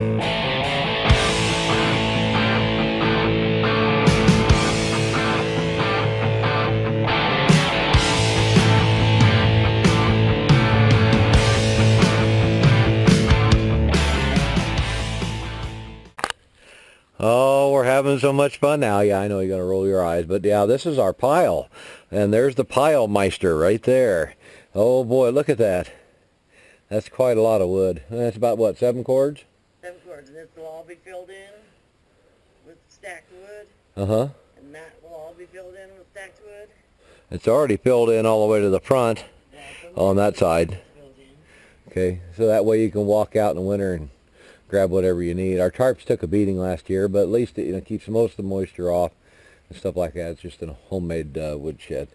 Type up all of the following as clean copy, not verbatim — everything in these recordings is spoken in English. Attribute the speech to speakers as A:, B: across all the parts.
A: Oh, we're having so much fun now. Yeah, I know you're going to roll your eyes, but yeah, this is our pile. And there's the pile meister right there. Oh boy, look at that. That's quite a lot of wood. That's about, what, 7 cords?
B: 7 cords, and this will all be filled in with stacked wood.
A: Uh-huh.
B: And that will all be filled in with stacked wood.
A: It's already filled in all the way to the front on that side. Okay, so that way you can walk out in the winter and grab whatever you need. Our tarps took a beating last year, but at least it keeps most of the moisture off and stuff like that. It's just a homemade wood shed,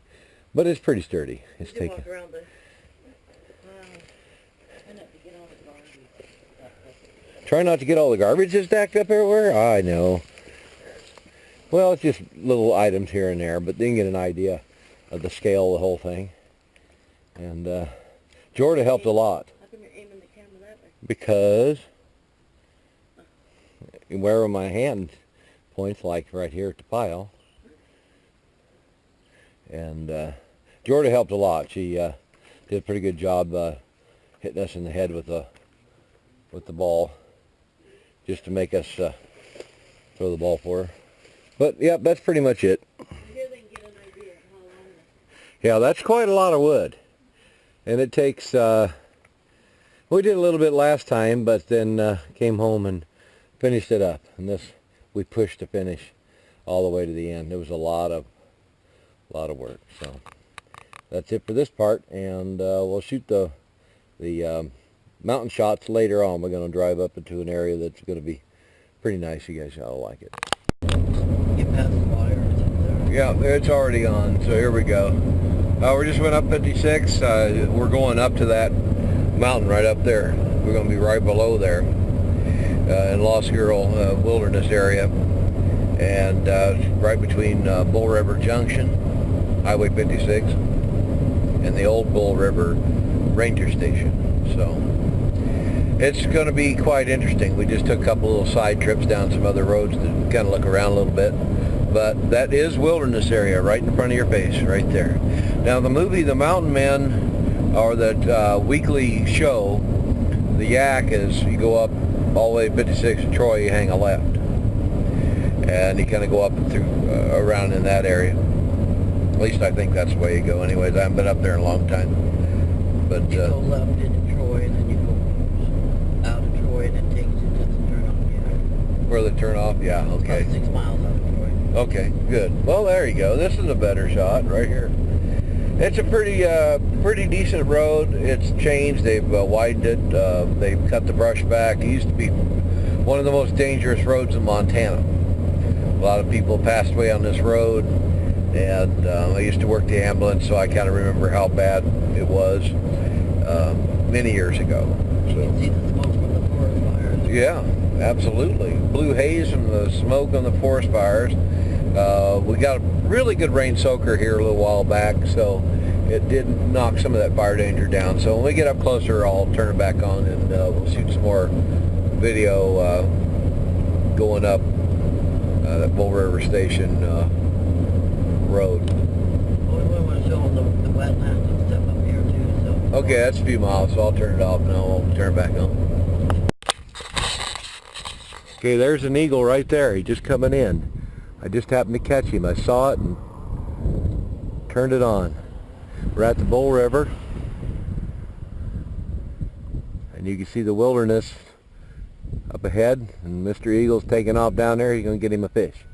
A: but it's pretty sturdy. It's taking.
B: Walk around the,
A: Try not to get all the garbage that's stacked up everywhere. I know. Well, it's just little items here and there, but then you get an idea of the scale of the whole thing. And Jordan helped a lot.
B: How come you're aiming the camera that way?
A: Because where my hand points, like right here at the pile. And Jordan helped a lot. She did a pretty good job hitting us in the head with the ball, just to make us throw the ball for her. But yeah, that's pretty much it.
B: Here they can get an idea of how long
A: Yeah, that's quite a lot of wood. And it takes, we did a little bit last time, but then came home and finished it up. And this, we pushed to finish all the way to the end. It was a lot of work. So that's it for this part, and we'll shoot the mountain shots later on. We're going to drive up into an area that's going to be pretty nice. You guys all like it.
B: get past the wire or something there.
A: Yeah, it's already on, so here we go. We just went up 56. We're going up to that mountain right up there. We're going to be right below there in Lost Girl Wilderness area, and right between Bull River Junction, Highway 56, and the old Bull River Ranger Station. So it's going to be quite interesting. We just took a couple little side trips down some other roads to kind of look around a little bit. But that is wilderness area right in front of your face, right there. Now the movie The Mountain Men, or that weekly show, the yak is you go up all the way to 56 to Troy, you hang a left. And you kind of go up through, around in that area. At least I think that's the way you go anyways. I haven't been up there in a long time. But
B: you go left into Troy, and then you go out of Troy, and it takes you to the turnoff. Yeah.
A: Where the turnoff? Yeah, okay.
B: About 6 miles out of Troy.
A: Okay, good. Well, there you go. This is a better shot right here. It's a pretty decent road. It's changed. They've widened it. They've cut the brush back. It used to be one of the most dangerous roads in Montana. A lot of people passed away on this road, and I used to work the ambulance, so I kind of remember how bad it was many years ago.
B: You can see the smoke from the forest fires.
A: Yeah, absolutely. Blue haze from the smoke on the forest fires. We got a really good rain soaker here a little while back, so it did knock some of that fire danger down. So when we get up closer, I'll turn it back on, and we'll shoot some more video going up that Bull River Station road.
B: Well, we want to show them the wetlands and stuff up here too. So.
A: Okay, that's a few miles, so I'll turn it off now. We'll turn it back on. Okay, there's an eagle right there. He's just coming in. I just happened to catch him. I saw it and turned it on. We're at the Bull River, and you can see the wilderness up ahead, and Mr. Eagle's taking off down there. He's going to get him a fish.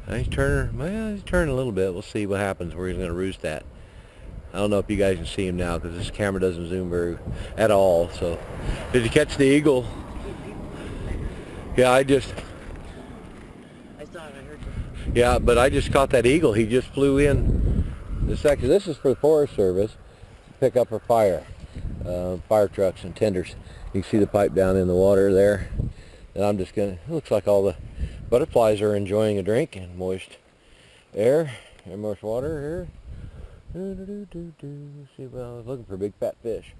A: He's turning a little bit. We'll see what happens where he's going to roost at. I don't know if you guys can see him now because this camera doesn't zoom very at all. So, did you catch the eagle? Yeah, I saw it. I heard you. Yeah, but I just caught that eagle. He just flew in the section. This is for the Forest Service to pick up for fire trucks and tenders. You can see the pipe down in the water there. And I'm just gonna. It looks like all the butterflies are enjoying a drink and moist air and moist water here. See, well, I was looking for a big fat fish.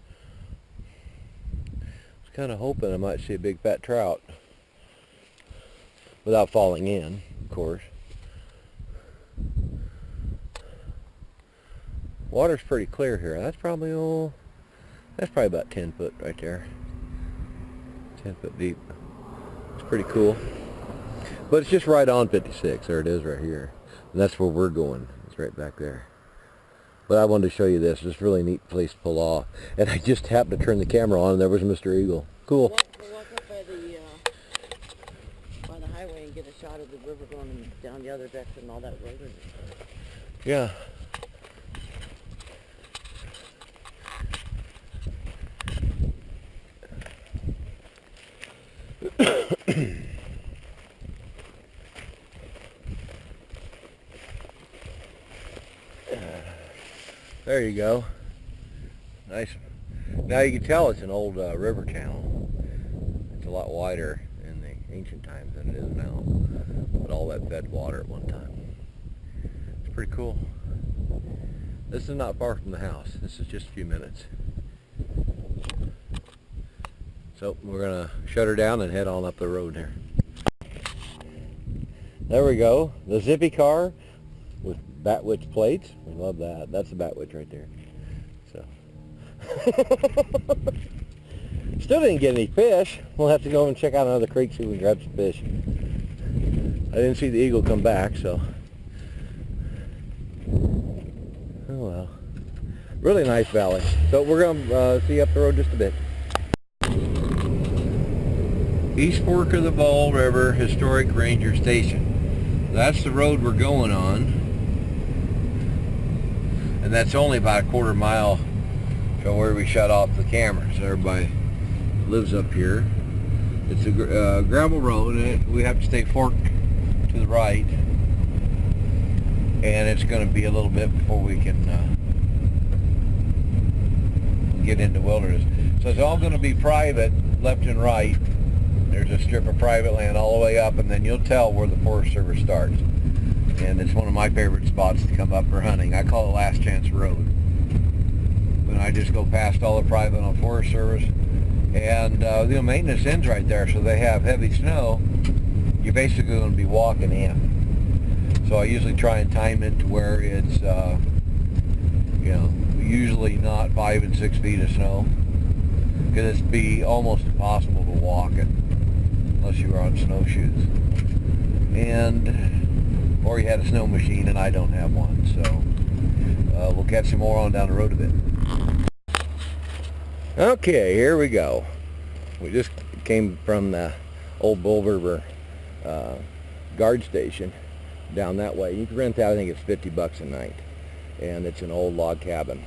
A: Kind of hoping I might see a big fat trout without falling in, of course. Water's pretty clear here. That's probably about 10 foot right there. 10 foot deep. It's pretty cool. But it's just right on 56. There it is right here. And that's where we're going. It's right back there. But I wanted to show you this. It's a really neat place to pull off. And I just happened to turn the camera on and there was Mr. Eagle. Cool.
B: Walk up by the highway and get a shot of the river going down the other direction and all that road.
A: Yeah. There you go. Nice. Now you can tell it's an old river channel. It's a lot wider in the ancient times than it is now. But all that fed water at one time. It's pretty cool. This is not far from the house. This is just a few minutes. So we're going to shut her down and head on up the road here. There we go. The zippy car with Batwitch plates. We love that. That's the Batwitch right there. So still didn't get any fish. We'll have to go and check out another creek, see if we can grab some fish. I didn't see the eagle come back, so oh well. Really nice valley. So we're going to see up the road just a bit. East Fork of the Ball River Historic Ranger Station. That's the road we're going on. And that's only about a quarter mile from where we shut off the camera. So everybody lives up here. It's a gravel road, and we have to stay forked to the right. And it's going to be a little bit before we can get into wilderness. So it's all going to be private, left and right. There's a strip of private land all the way up, and then you'll tell where the Forest Service starts. And it's one of my favorite spots to come up for hunting. I call it Last Chance Road. When I just go past all the private on Forest Service, and the maintenance ends right there, so they have heavy snow. You're basically going to be walking in. So I usually try and time it to where it's, usually not 5 and 6 feet of snow, because it'd be almost impossible to walk it unless you were on snowshoes, or you had a snow machine, and I don't have one. So we'll catch some more on down the road a bit. Okay, here we go. We just came from the old Bull River guard station down that way. You can rent that, I think it's $50 a night, and it's an old log cabin.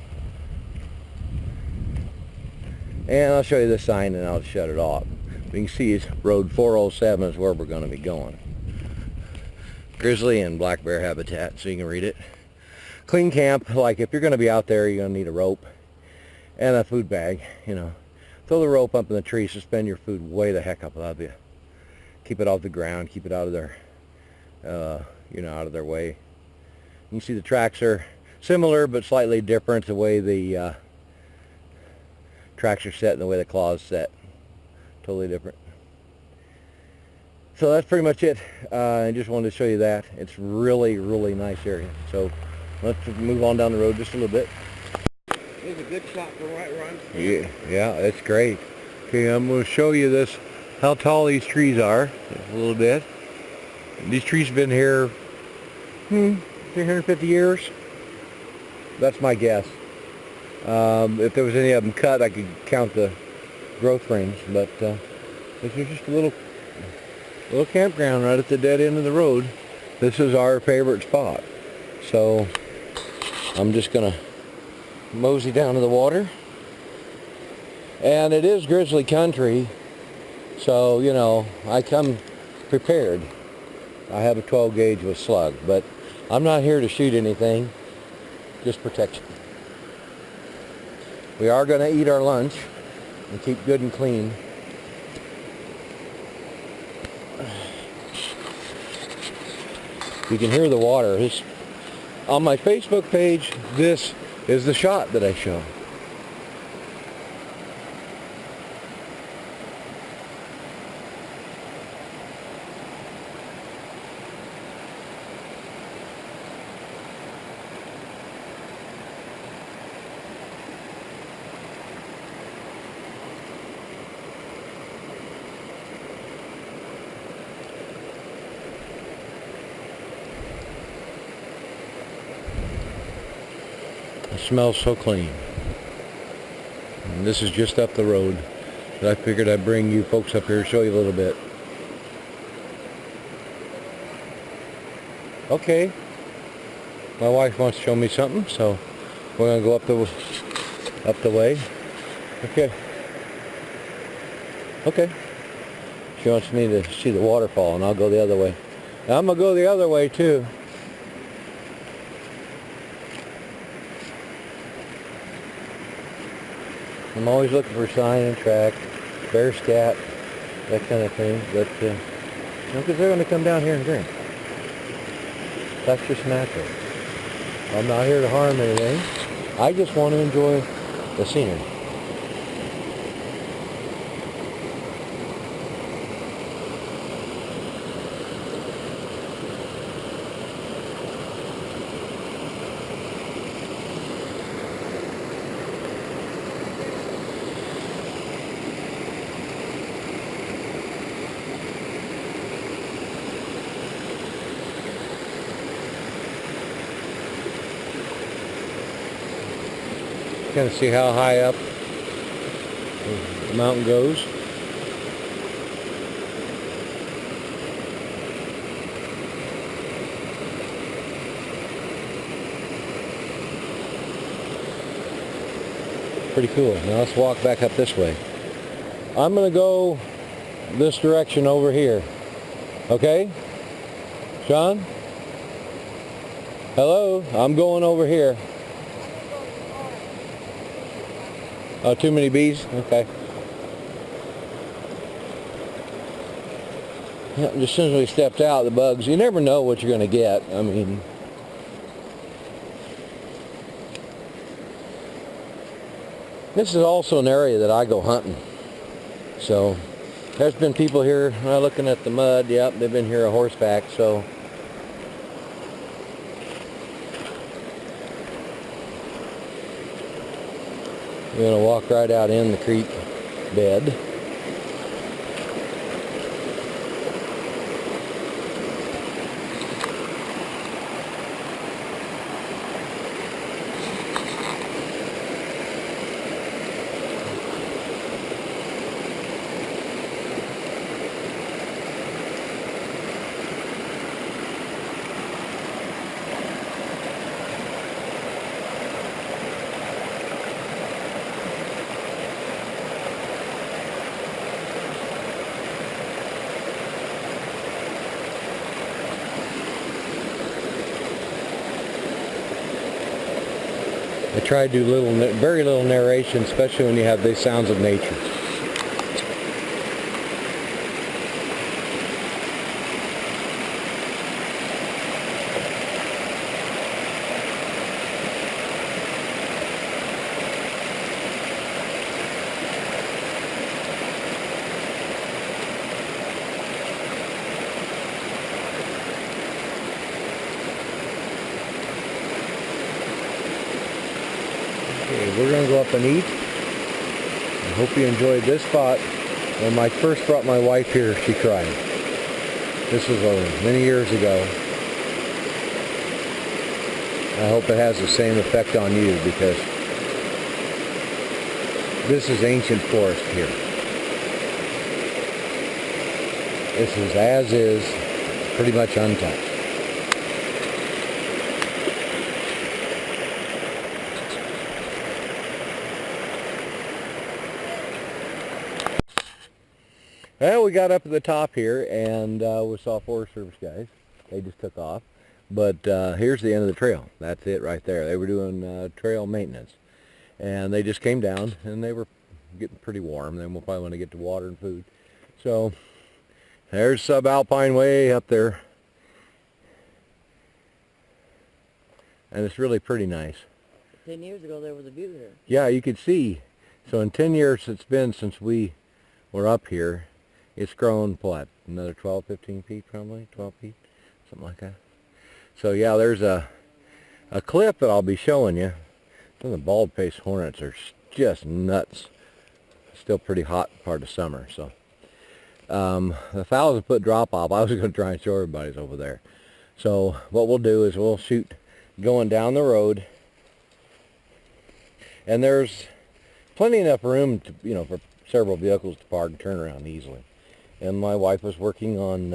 A: And I'll show you the sign and I'll shut it off. You can see it's road 407 is where we're going to be going. Grizzly and black bear habitat, so you can read it. Clean camp. Like if you're going to be out there, you're going to need a rope and a food bag. Throw the rope up in the tree, suspend your food way the heck up above you. Keep it off the ground, keep it out of their out of their way. You can see the tracks are similar but slightly different, the way the tracks are set and the way the claws set. Totally different. So that's pretty much it. I just wanted to show you that. It's really, really nice area. So let's move on down the road just a little bit.
B: It's a good shot for right where I'm standing.
A: Yeah, it's great. Okay, I'm going to show you this, how tall these trees are, a little bit. These trees have been here 350 years. That's my guess. If there was any of them cut, I could count the growth rings, but this is just a little campground right at the dead end of the road. This is our favorite spot. So I'm just going to mosey down to the water. And it is grizzly country, so, I come prepared. I have a 12 gauge with slug, but I'm not here to shoot anything, just protection. We are going to eat our lunch and keep good and clean. You can hear the water. On my Facebook page, this is the shot that I show. It smells so clean. And this is just up the road. But I figured I'd bring you folks up here to show you a little bit. Okay. My wife wants to show me something, so we're gonna go up the way. Okay. Okay. She wants me to see the waterfall, and I'll go the other way. I'm gonna go the other way too. I'm always looking for sign and track, bear scat, that kind of thing. But because they're gonna come down here and drink. That's just natural. I'm not here to harm anything. I just want to enjoy the scenery. Kind of see how high up the mountain goes. Pretty cool. Now let's walk back up this way. I'm going to go this direction over here. Okay? Sean? Hello? I'm going over here. Oh, too many bees? Okay. Yeah, just as soon as we stepped out, the bugs, you never know what you're going to get. I mean, this is also an area that I go hunting. So, there's been people here looking at the mud. Yep, they've been here a horseback, so. We're going to walk right out in the creek bed. I try to do very little narration, especially when you have these sounds of nature. Okay, we're going to go up and eat. I hope you enjoyed this spot. When I first brought my wife here, she cried. This was many years ago. I hope it has the same effect on you, because this is ancient forest here. This is as is, pretty much untouched. Well, we got up at the top here, and we saw Forest Service guys. They just took off. But here's the end of the trail. That's it right there. They were doing trail maintenance. And they just came down, and they were getting pretty warm. Then we'll probably want to get to water and food. So there's subalpine way up there. And it's really pretty nice.
B: 10 years ago, there was a view here.
A: Yeah, you could see. So in 10 years it's been since we were up here, it's grown, what, another 12, 15 feet probably? 12 feet? Something like that. So yeah, there's a clip that I'll be showing you. Some of the bald-faced hornets are just nuts. Still pretty hot part of summer, so. The 1,000-foot drop-off, I was going to try and show everybody's over there. So what we'll do is we'll shoot going down the road, And there's plenty enough room to, for several vehicles to park and turn around easily. And my wife was working on,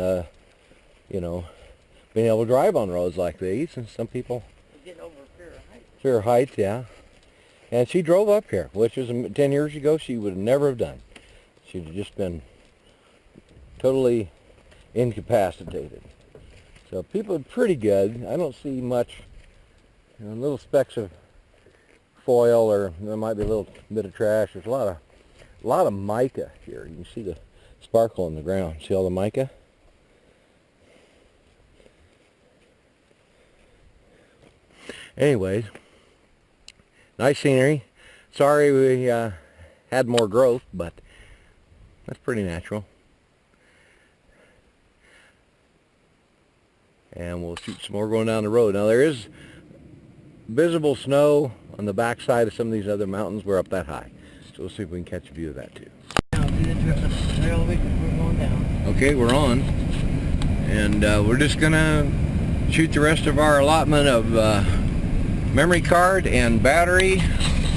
A: being able to drive on roads like these, and some people
B: Getting over fear of heights.
A: fear of heights, yeah. And she drove up here, which was 10 years ago she would never have done. She'd have just been totally incapacitated. So people are pretty good. I don't see much, little specks of foil, or there might be a little bit of trash. There's a lot of mica here. You can see the sparkle in the ground. See all the mica? Anyways, nice scenery. Sorry we had more growth, but that's pretty natural. And we'll shoot some more going down the road. Now there is visible snow on the back side of some of these other mountains. We're up that high. So we'll see if we can catch a view of that too.
B: Now, do the trail we're going down.
A: Okay, we're on. And we're just going to shoot the rest of our allotment of memory card and battery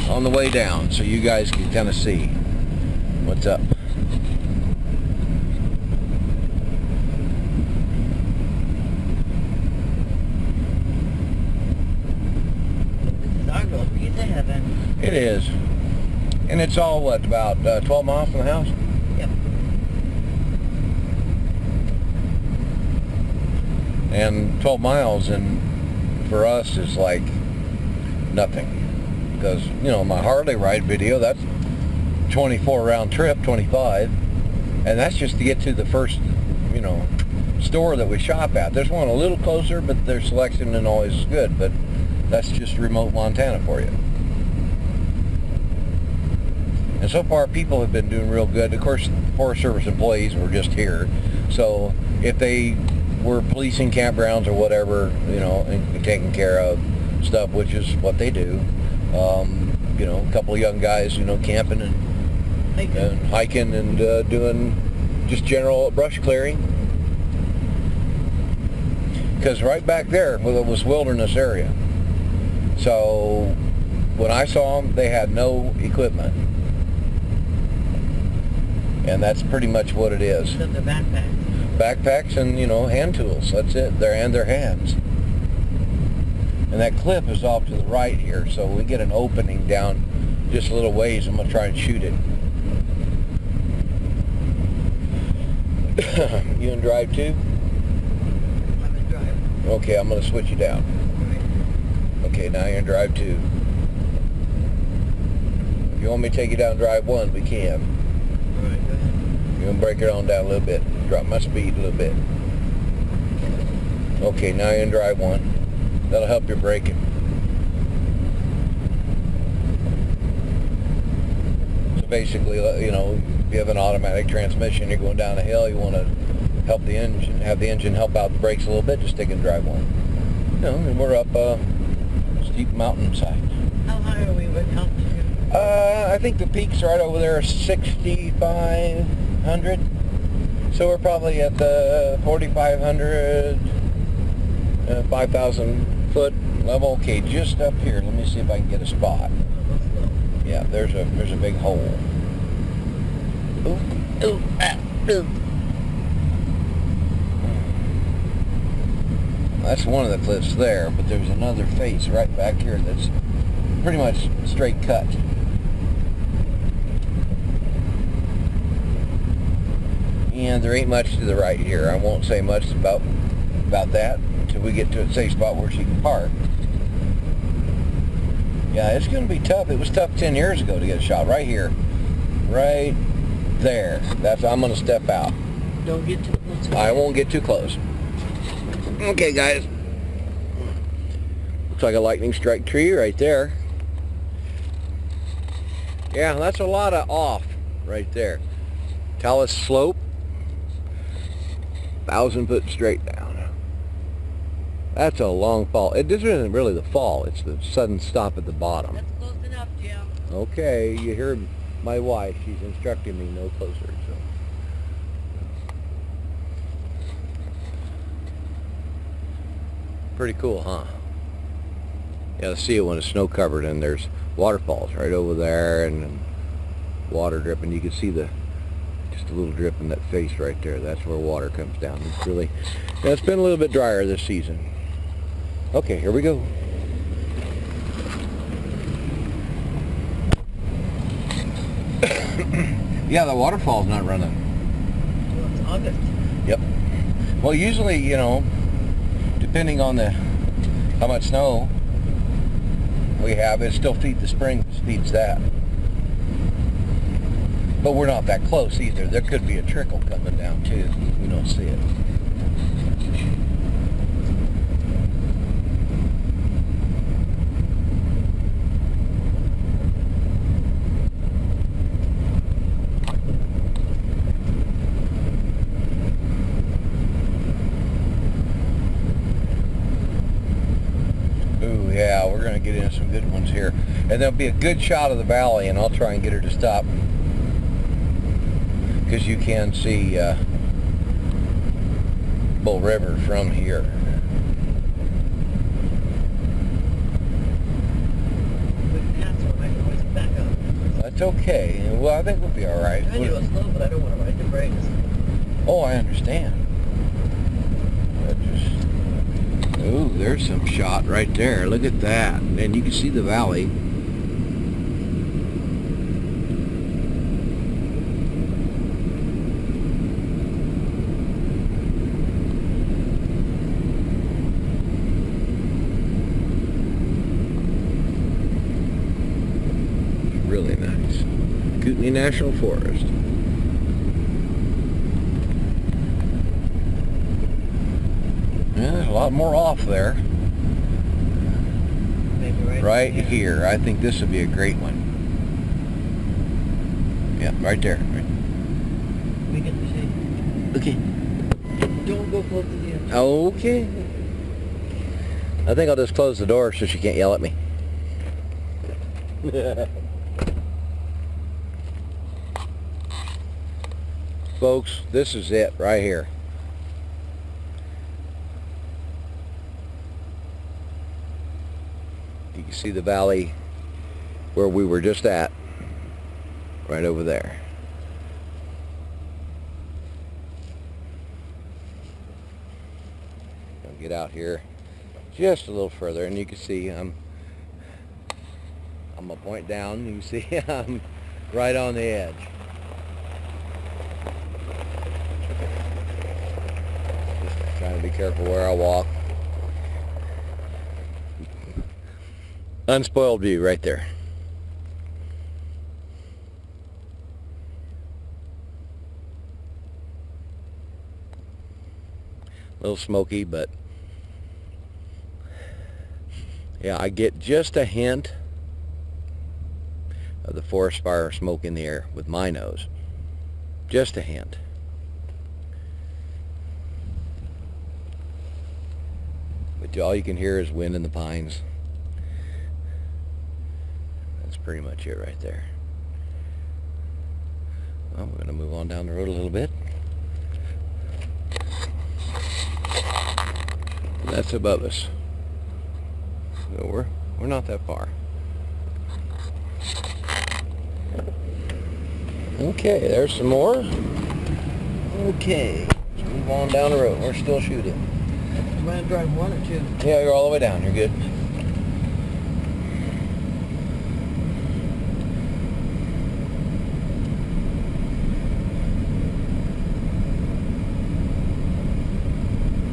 A: on the way down, so you guys can kind of see what's up.
B: This is our little piece of heaven.
A: It is. And it's all, what, about 12 miles from the house?
B: Yep.
A: And 12 miles for us is like nothing. Because, my Harley ride video, that's 24 round trip, 25. And that's just to get to the first, store that we shop at. There's one a little closer, but their selection isn't always good. But that's just remote Montana for you. And so far, people have been doing real good. Of course, Forest Service employees were just here. So if they were policing campgrounds or whatever, and taking care of stuff, which is what they do. A couple of young guys, camping and hiking and doing just general brush clearing. Because right back there was wilderness area. So when I saw them, they had no equipment. And that's pretty much what it is.
B: So they're backpacks.
A: Backpacks and, hand tools. That's it. Their hands. And that cliff is off to the right here, so we get an opening down just a little ways. I'm going to try and shoot it. You gonna drive too?
B: I'm going to drive.
A: Okay, I'm going to switch you down.
B: Right.
A: Okay, now you're going to drive 2. If you want me to take you down drive 1, we can.
B: All right, go ahead.
A: You're going to break it on down a little bit. Drop my speed a little bit. Okay, now you're going to drive 1. That'll help your braking. So basically, if you have an automatic transmission, you're going down a hill, you want to help the engine, have the engine help out the brakes a little bit, just stick and drive 1. And we're up a steep mountainside.
B: How high are we with altitude?
A: I think the peak's right over there, 6,500. So we're probably at the 4,500, 5,000 foot level. Okay, just up here. Let me see if I can get a spot. Yeah, there's a big hole. Ooh, ooh, ah, ooh. That's one of the cliffs there, but there's another face right back here that's pretty much straight cut. And there ain't much to the right here. I won't say much about that until we get to a safe spot where she can park. Yeah, it's going to be tough. It was tough 10 years ago to get a shot right here. Right there. I'm going to step out.
B: Don't get too close.
A: I won't get too close. Okay, guys. Looks like a lightning strike tree right there. Yeah, that's a lot of off right there. Talus slope. 1,000 foot straight down. That's a long fall. This isn't really the fall. It's the sudden stop at the bottom.
B: That's close enough, Jim.
A: Okay, you hear my wife. She's instructing me no closer. So. Pretty cool, huh? Yeah, to see it when it's snow covered and there's waterfalls right over there, and water dripping. You can see just a little drip in that face right there. That's where water comes down. It's really, it's been a little bit drier this season. Okay, here we go. Yeah, the waterfall's not running.
B: Well, it's August.
A: Yep. Well, usually, depending on how much snow we have, it still feeds the spring, feeds that. But we're not that close either. There could be a trickle coming down too. We don't see it. Ooh, yeah, we're going to get in some good ones here. And there'll be a good shot of the valley, and I'll try and get her to stop. Because you can see Bull River from here. That's okay. Well, I think we'll be all right.
B: I do it slow, but I don't want to ride the brakes.
A: Oh, I understand. Ooh, there's some shot right there. Look at that. And you can see the valley. Really nice. Kootenai National Forest. Yeah, there's a lot more off there.
B: Maybe
A: Right here. I think this would be a great one. Yeah, right there. Right.
B: We get to see.
A: Okay.
B: Don't go close to the edge.
A: Okay. I think I'll just close the door so she can't yell at me. Folks, this is it right here. You can see the valley where we were just at, right over there. I'll get out here just a little further, and you can see I'm gonna point down. You can see I'm right on the edge. Just trying to be careful where I walk. Unspoiled view right there. A little smoky, but yeah, I get just a hint of the forest fire smoke in the air with my nose. Just a hint. But all you can hear is wind in the pines. That's pretty much it right there. Well, we're going to move on down the road a little bit. And that's above us. So we're not that far. Okay, there's some more. Okay, let's move on down the road. We're still shooting.
B: I'm going to drive 1 or 2.
A: Yeah, you're all the way down. You're good.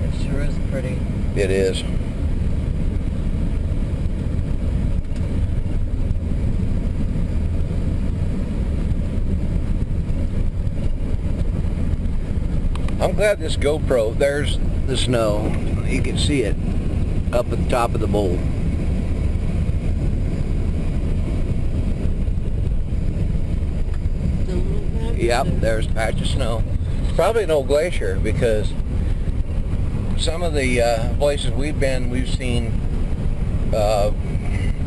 B: It sure is pretty.
A: It is. I'm glad this GoPro, there's the snow. You can see it up at the top of the bowl. Yep, there's a patch of snow. It's probably an old glacier because some of the places we've been, we've seen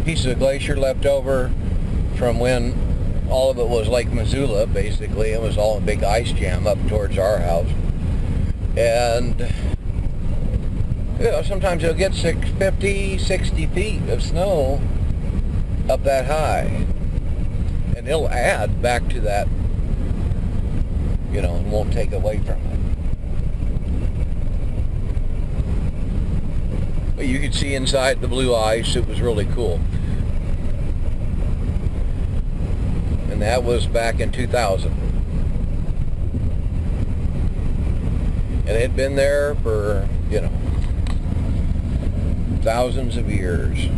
A: pieces of glacier left over from when all of it was Lake Missoula, basically. It was all a big ice jam up towards our house. And sometimes you'll get 50, 60 feet of snow up that high. And it'll add back to that, you know, and won't take away from it. But you could see inside the blue ice. It was really cool. And that was back in 2000. And it had been there for, you know, thousands of years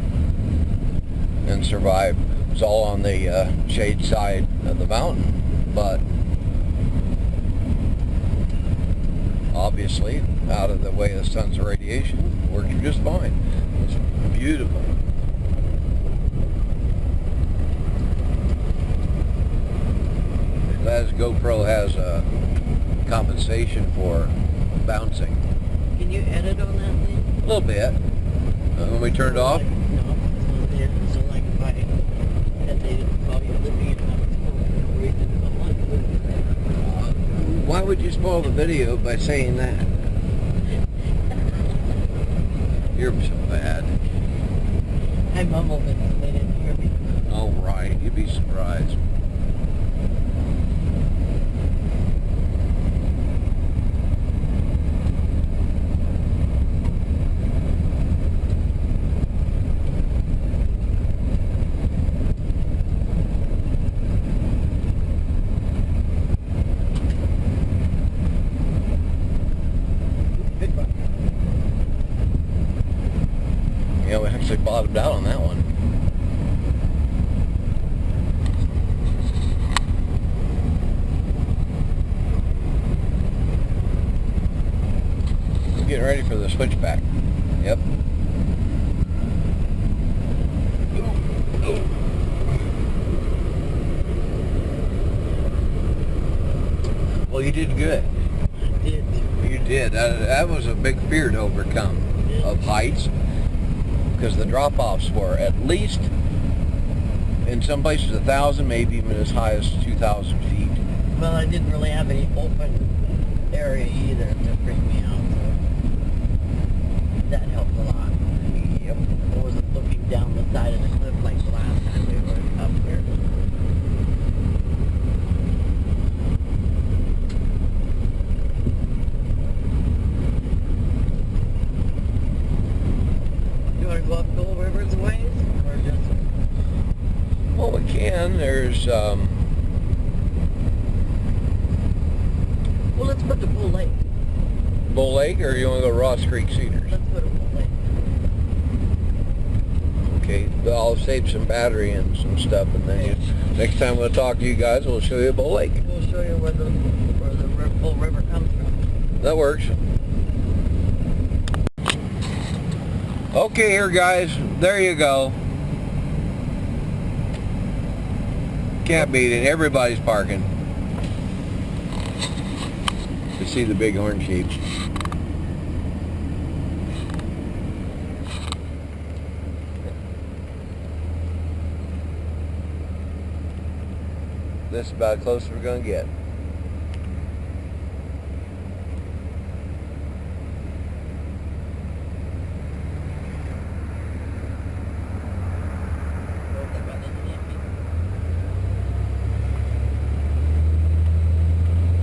A: and survived. It was all on the shade side of the mountain, but obviously out of the way of the sun's radiation, worked just fine. It's beautiful. That GoPro has a compensation for bouncing.
B: Can you edit on that thing?
A: A little bit. When we turned off?
B: No, it's not there. So like if I had they didn't call you living in another reason,
A: Why would you spoil the video by saying that? You're so bad.
B: I mumbled it so they didn't hear me.
A: Oh, right. You'd be surprised. Yeah, we actually bottomed out on that one. Getting ready for the switchback. Yep. Well, you did good.
B: I did.
A: You did. That was a big fear to overcome of heights, because the drop-offs were at least, in some places 1,000, maybe even as high as 2,000 feet.
B: Well, I didn't really have any open area either to freak me out, so that helped a lot.
A: Yep.
B: I wasn't looking down the side of the cliff like the last time we were up here. You want to go up Gold Rivers a ways, or just?
A: Well, we can. There's,
B: Well, let's put to Bull Lake.
A: Bull Lake, or you want to go to Ross Creek Cedars?
B: Let's put to Bull Lake.
A: Okay, I'll save some battery and some stuff, and then next time we'll talk to you guys, we'll show you Bull Lake.
B: We'll show you where the Bull River comes from.
A: That works. Okay, here guys, there you go. Can't beat it. Everybody's parking to see the bighorn sheep. This is about as close as we're going to get.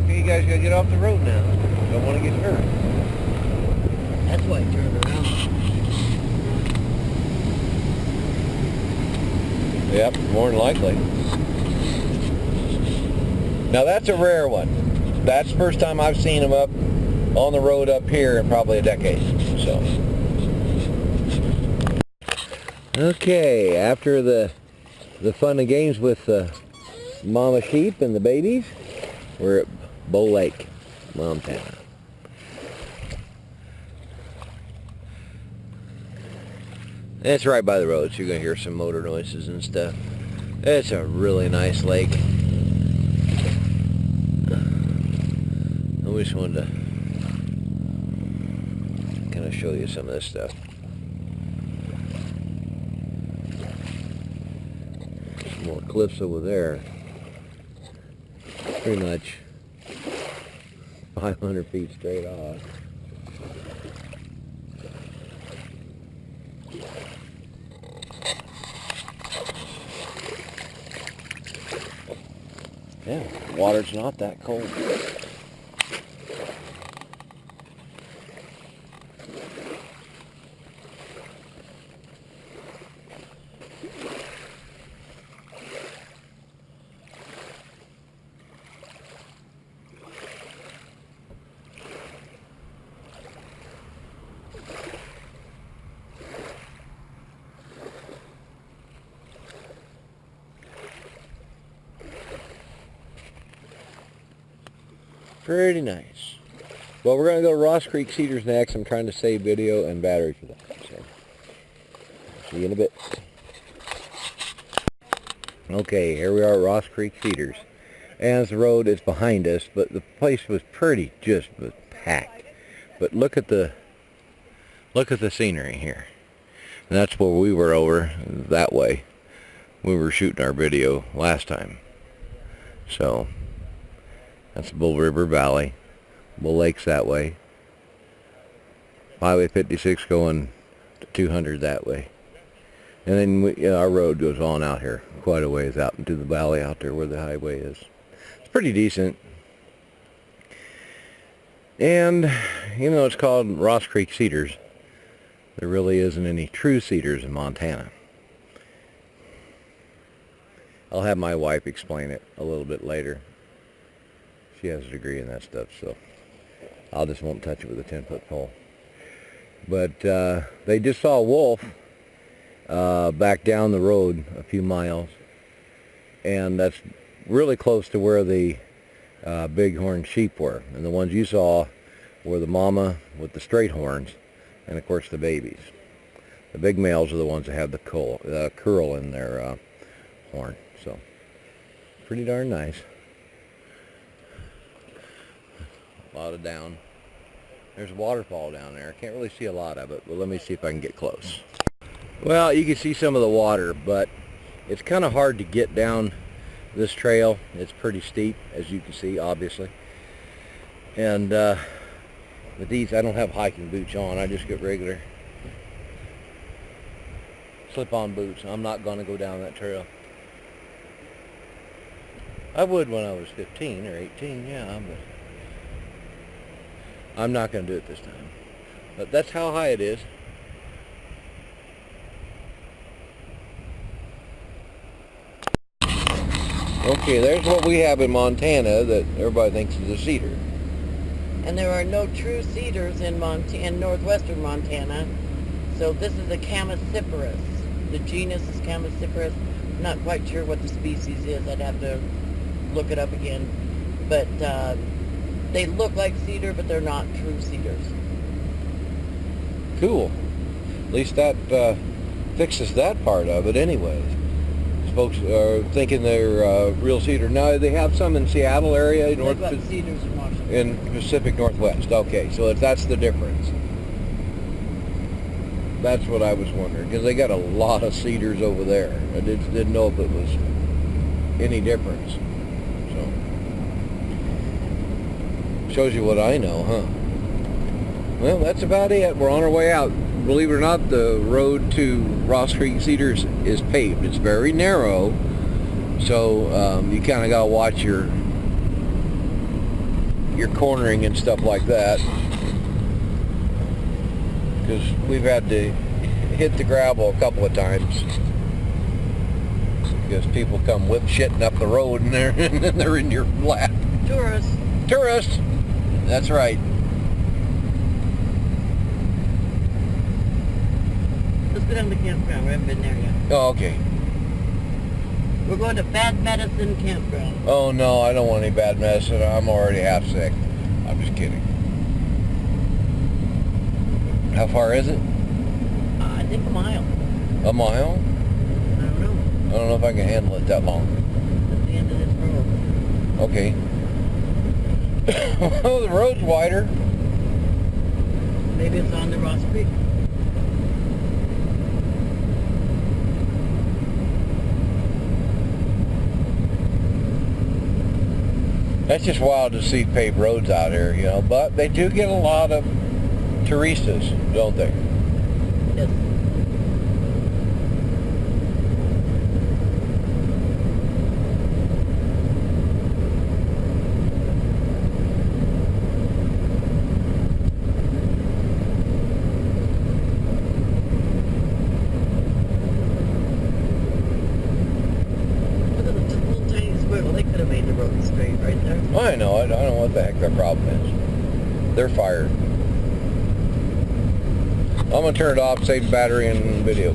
A: Okay, you guys got to get off the road now. Don't want to get hurt.
B: That's why I turned around.
A: Yep, more than likely. Now that's a rare one. That's the first time I've seen them up on the road up here in probably a decade. So, okay, after the fun and games with the mama sheep and the babies, we're at Bull Lake, Montana. It's right by the road, so you're going to hear some motor noises and stuff. It's a really nice lake. I just wanted to kind of show you some of this stuff. Some more cliffs over there. Pretty much 500 feet straight off. Yeah, water's not that cold. Pretty nice. Well, we're going to go to Ross Creek Cedars next. I'm trying to save video and battery for that. So, see you in a bit. Okay, here we are at Ross Creek Cedars. And the road is behind us, but the place was pretty, just was packed. But look at the scenery here. And that's where we were over that way. We were shooting our video last time. So, that's Bull River Valley. Bull Lake's that way. Highway 56 going to 200 that way. And then our road goes on out here quite a ways out into the valley out there where the highway is. It's pretty decent. And even though it's called Ross Creek Cedars, there really isn't any true cedars in Montana. I'll have my wife explain it a little bit later. She has a degree in that stuff, so I just won't touch it with a 10-foot pole. But they just saw a wolf back down the road a few miles, and that's really close to where the bighorn sheep were. And the ones you saw were the mama with the straight horns, and of course the babies. The big males are the ones that have the curl in their horn. So pretty darn nice. A lot of down. There's a waterfall down there. I can't really see a lot of it, but let me see if I can get close. Well, you can see some of the water, but it's kind of hard to get down this trail. It's pretty steep, as you can see, obviously. And with these, I don't have hiking boots on. I just get regular slip-on boots. I'm not going to go down that trail. I would when I was 15 or 18, yeah, but I'm not going to do it this time. But that's how high it is. Okay, there's what we have in Montana that everybody thinks is a cedar.
B: And there are no true cedars in northwestern Montana. So this is a Chamaecyparis. The genus is Chamaecyparis. I'm not quite sure what the species is. I'd have to look it up again. But they look like cedar, but they're not true cedars.
A: Cool. At least that fixes that part of it anyways. Folks are thinking they're real cedar. Now, they have some in Seattle area,
B: Cedars in Washington.
A: in Pacific Northwest. Okay, so that's the difference. That's what I was wondering, because they got a lot of cedars over there. I didn't know if it was any difference. So, shows you what I know, huh? Well, that's about it. We're on our way out. Believe it or not, the road to Ross Creek Cedars is paved. It's very narrow, so you kind of got to watch your cornering and stuff like that, because we've had to hit the gravel a couple of times because people come whip shitting up the road and they're in your lap. Tourists. That's right.
B: Let's go down to the campground. We haven't been there yet.
A: Oh, okay.
B: We're going to Bad Medicine Campground.
A: Oh, no, I don't want any bad medicine. I'm already half sick. I'm just kidding. How far is it?
B: I think a mile.
A: A mile?
B: I don't know.
A: I don't know if I can handle it that long.
B: That's the end of this road.
A: Okay. Oh, the road's wider.
B: Maybe it's on the Ross Creek.
A: That's just wild to see paved roads out here, you know, but they do get a lot of touristas, don't they?
B: Yes. they could have made the road straight right there.
A: I know. I don't know what the heck their problem is. They're fired. I'm going to turn it off, save battery and video.